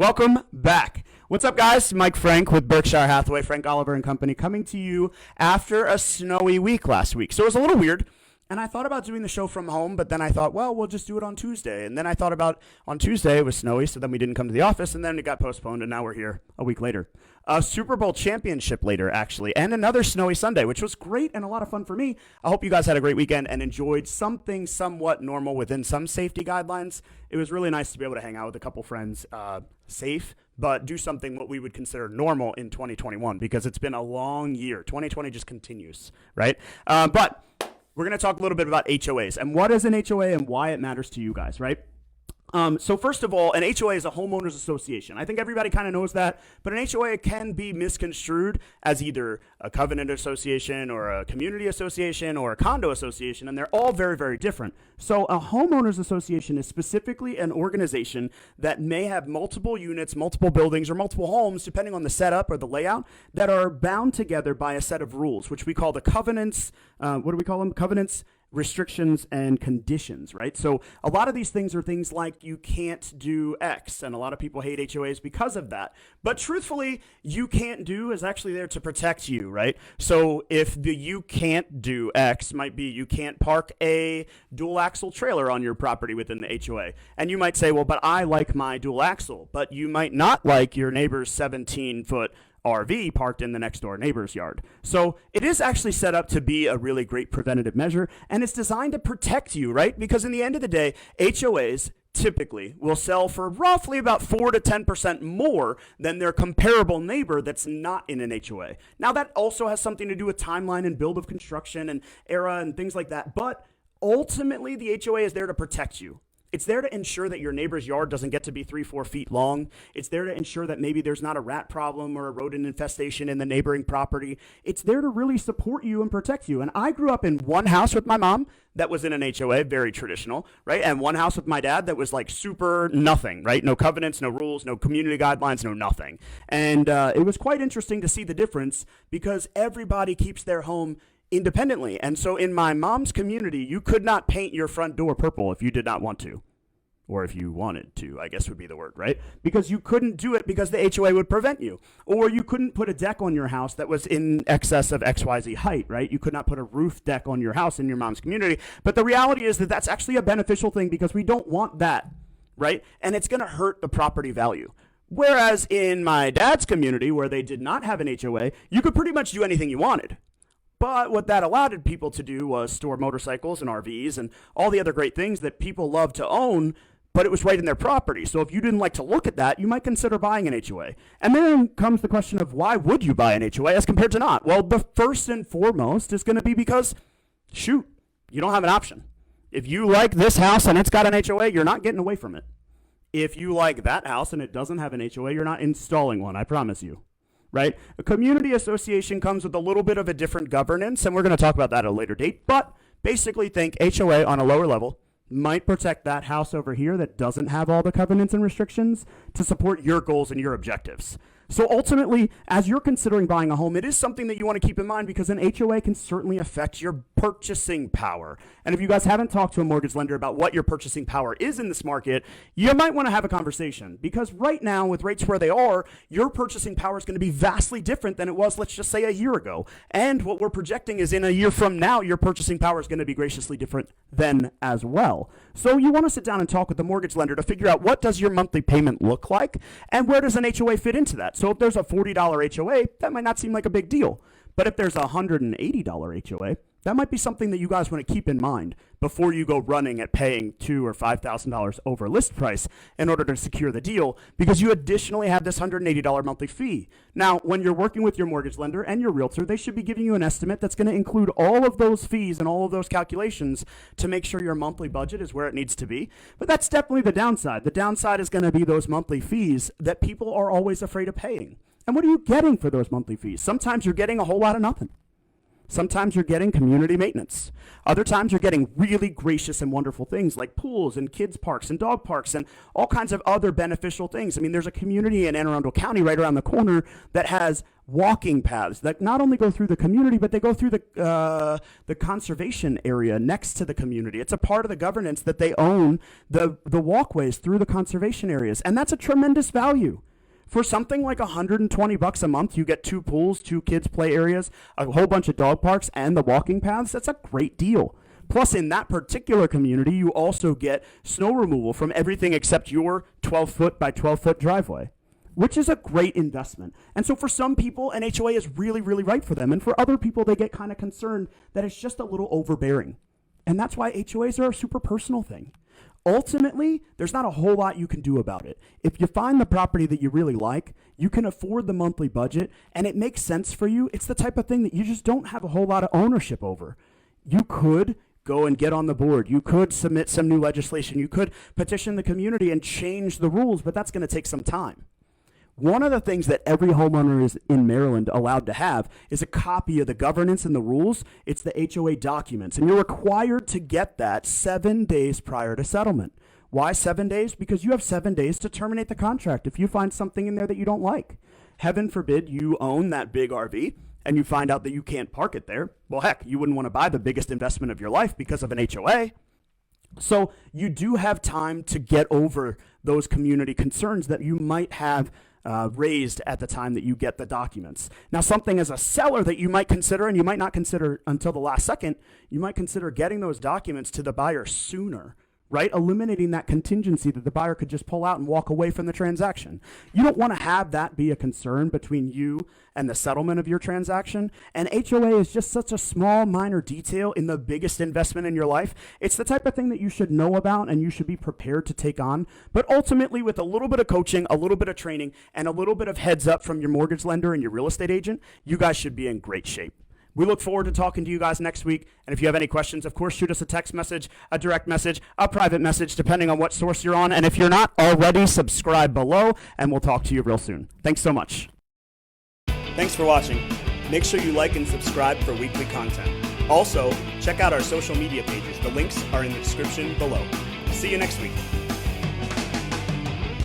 Welcome back. What's up, guys? Mike Frank with Berkshire Hathaway, Frank Oliver and Company, coming to you after a snowy week last week. So it was a little weird, and I thought about doing the show from home, but then I thought, well, we'll just do it on Tuesday. And then I thought about on Tuesday it was snowy, so then we didn't come to the office, and then it got postponed, and now we're here a week later. A Super Bowl championship later, actually, and another snowy Sunday, which was great and a lot of fun for me. I hope you guys had a great weekend and enjoyed something somewhat normal within some safety guidelines. It was really nice to be able to hang out with a couple friends, safe, but do something what we would consider normal in 2021 because it's been a long year. 2020 just continues, right? But we're going to talk a little bit about HOAs and what is an HOA and why it matters to you guys, right? So first of all, an HOA is a homeowners association. I think everybody kind of knows that, but an HOA can be misconstrued as either a covenant association or a community association or a condo association, and they're all very, very different. So a homeowners association is specifically an organization that may have multiple units, multiple buildings, or multiple homes, depending on the setup or the layout, that are bound together by a set of rules, which we call the covenants. What do we call them? Covenants, restrictions, and conditions, right? So a lot of these things are things like you can't do X, and a lot of people hate HOAs because of that. But truthfully, you can't do is actually there to protect you, right? So if the you can't do X might be you can't park a dual axle trailer on your property within the HOA. And you might say, well, but I like my dual axle, but you might not like your neighbor's 17-foot RV parked in the next door neighbor's yard. So it is actually set up to be a really great preventative measure, and it's designed to protect you, right? Because in the end of the day, HOAs typically will sell for roughly about 4 to 10% more than their comparable neighbor that's not in an HOA. Now that also has something to do with timeline and build of construction and era and things like that, but ultimately the HOA is there to protect you. It's there to ensure that your neighbor's yard doesn't get to be 3-4 feet long. It's there to ensure that maybe there's not a rat problem or a rodent infestation in the neighboring property. It's there to really support you and protect you. And I grew up in one house with my mom that was in an HOA, very traditional, right? And one house with my dad that was like super nothing, right? No covenants, no rules, no community guidelines, no nothing. And it was quite interesting to see the difference because everybody keeps their home independently. And so in my mom's community, you could not paint your front door purple if you did not want to. Or if you wanted to, I guess would be the word, right? Because you couldn't do it because the HOA would prevent you. Or you couldn't put a deck on your house that was in excess of XYZ height, right? You could not put a roof deck on your house in your mom's community. But the reality is that that's actually a beneficial thing because we don't want that, right? And it's going to hurt the property value. Whereas in my dad's community, where they did not have an HOA, you could pretty much do anything you wanted. But what that allowed people to do was store motorcycles and RVs and all the other great things that people love to own, but it was right in their property. So if you didn't like to look at that, you might consider buying an HOA. And then comes the question of why would you buy an HOA as compared to not? Well, the first and foremost is going to be because, shoot, you don't have an option. If you like this house and it's got an HOA, you're not getting away from it. If you like that house and it doesn't have an HOA, you're not installing one, I promise you. Right? A community association comes with a little bit of a different governance, and we're going to talk about that at a later date, but basically think HOA on a lower level might protect that house over here that doesn't have all the covenants and restrictions to support your goals and your objectives. So ultimately, as you're considering buying a home, it is something that you want to keep in mind because an HOA can certainly affect your purchasing power. And if you guys haven't talked to a mortgage lender about what your purchasing power is in this market, you might want to have a conversation because right now with rates where they are, your purchasing power is going to be vastly different than it was, let's just say, a year ago. And what we're projecting is in a year from now, your purchasing power is going to be graciously different then as well. So you want to sit down and talk with the mortgage lender to figure out what does your monthly payment look like and where does an HOA fit into that. So if there's a $40 HOA, that might not seem like a big deal. But if there's a $180 HOA, that might be something that you guys want to keep in mind before you go running at paying $2,000 or $5,000 over list price in order to secure the deal, because you additionally have this $180 monthly fee. Now, when you're working with your mortgage lender and your realtor, they should be giving you an estimate that's going to include all of those fees and all of those calculations to make sure your monthly budget is where it needs to be. But that's definitely the downside. The downside is going to be those monthly fees that people are always afraid of paying. And what are you getting for those monthly fees? Sometimes you're getting a whole lot of nothing. Sometimes you're getting community maintenance. Other times you're getting really gracious and wonderful things like pools and kids parks and dog parks and all kinds of other beneficial things. I mean, there's a community in Anne Arundel County right around the corner that has walking paths that not only go through the community, but they go through the conservation area next to the community. It's a part of the governance that they own the walkways through the conservation areas, and that's a tremendous value. For something like $120 a month, you get 2 pools, 2 kids' play areas, a whole bunch of dog parks, and the walking paths. That's a great deal. Plus, in that particular community, you also get snow removal from everything except your 12-foot by 12-foot driveway, which is a great investment. And so for some people, an HOA is really, really right for them. And for other people, they get kind of concerned that it's just a little overbearing. And that's why HOAs are a super personal thing. Ultimately, there's not a whole lot you can do about it. If you find the property that you really like, you can afford the monthly budget, and it makes sense for you, it's the type of thing that you just don't have a whole lot of ownership over. You could go and get on the board. You could submit some new legislation. You could petition the community and change the rules, but that's going to take some time. One of the things that every homeowner is in Maryland allowed to have is a copy of the governance and the rules. It's the HOA documents, and you're required to get that 7 days prior to settlement. Why 7 days? Because you have 7 days to terminate the contract if you find something in there that you don't like. Heaven forbid you own that big RV and you find out that you can't park it there. Well, heck, you wouldn't want to buy the biggest investment of your life because of an HOA. So you do have time to get over those community concerns that you might have raised at the time that you get the documents. Now, something as a seller that you might consider, and you might not consider until the last second, you might consider getting those documents to the buyer sooner, right? Eliminating that contingency that the buyer could just pull out and walk away from the transaction. You don't want to have that be a concern between you and the settlement of your transaction. And HOA is just such a small, minor detail in the biggest investment in your life. It's the type of thing that you should know about and you should be prepared to take on. But ultimately, with a little bit of coaching, a little bit of training, and a little bit of heads up from your mortgage lender and your real estate agent, you guys should be in great shape. We look forward to talking to you guys next week. And if you have any questions, of course, shoot us a text message, a direct message, a private message, depending on what source you're on. And if you're not already, subscribe below, and we'll talk to you real soon. Thanks so much. Thanks for watching. Make sure you like and subscribe for weekly content. Also, check out our social media pages. The links are in the description below. See you next week.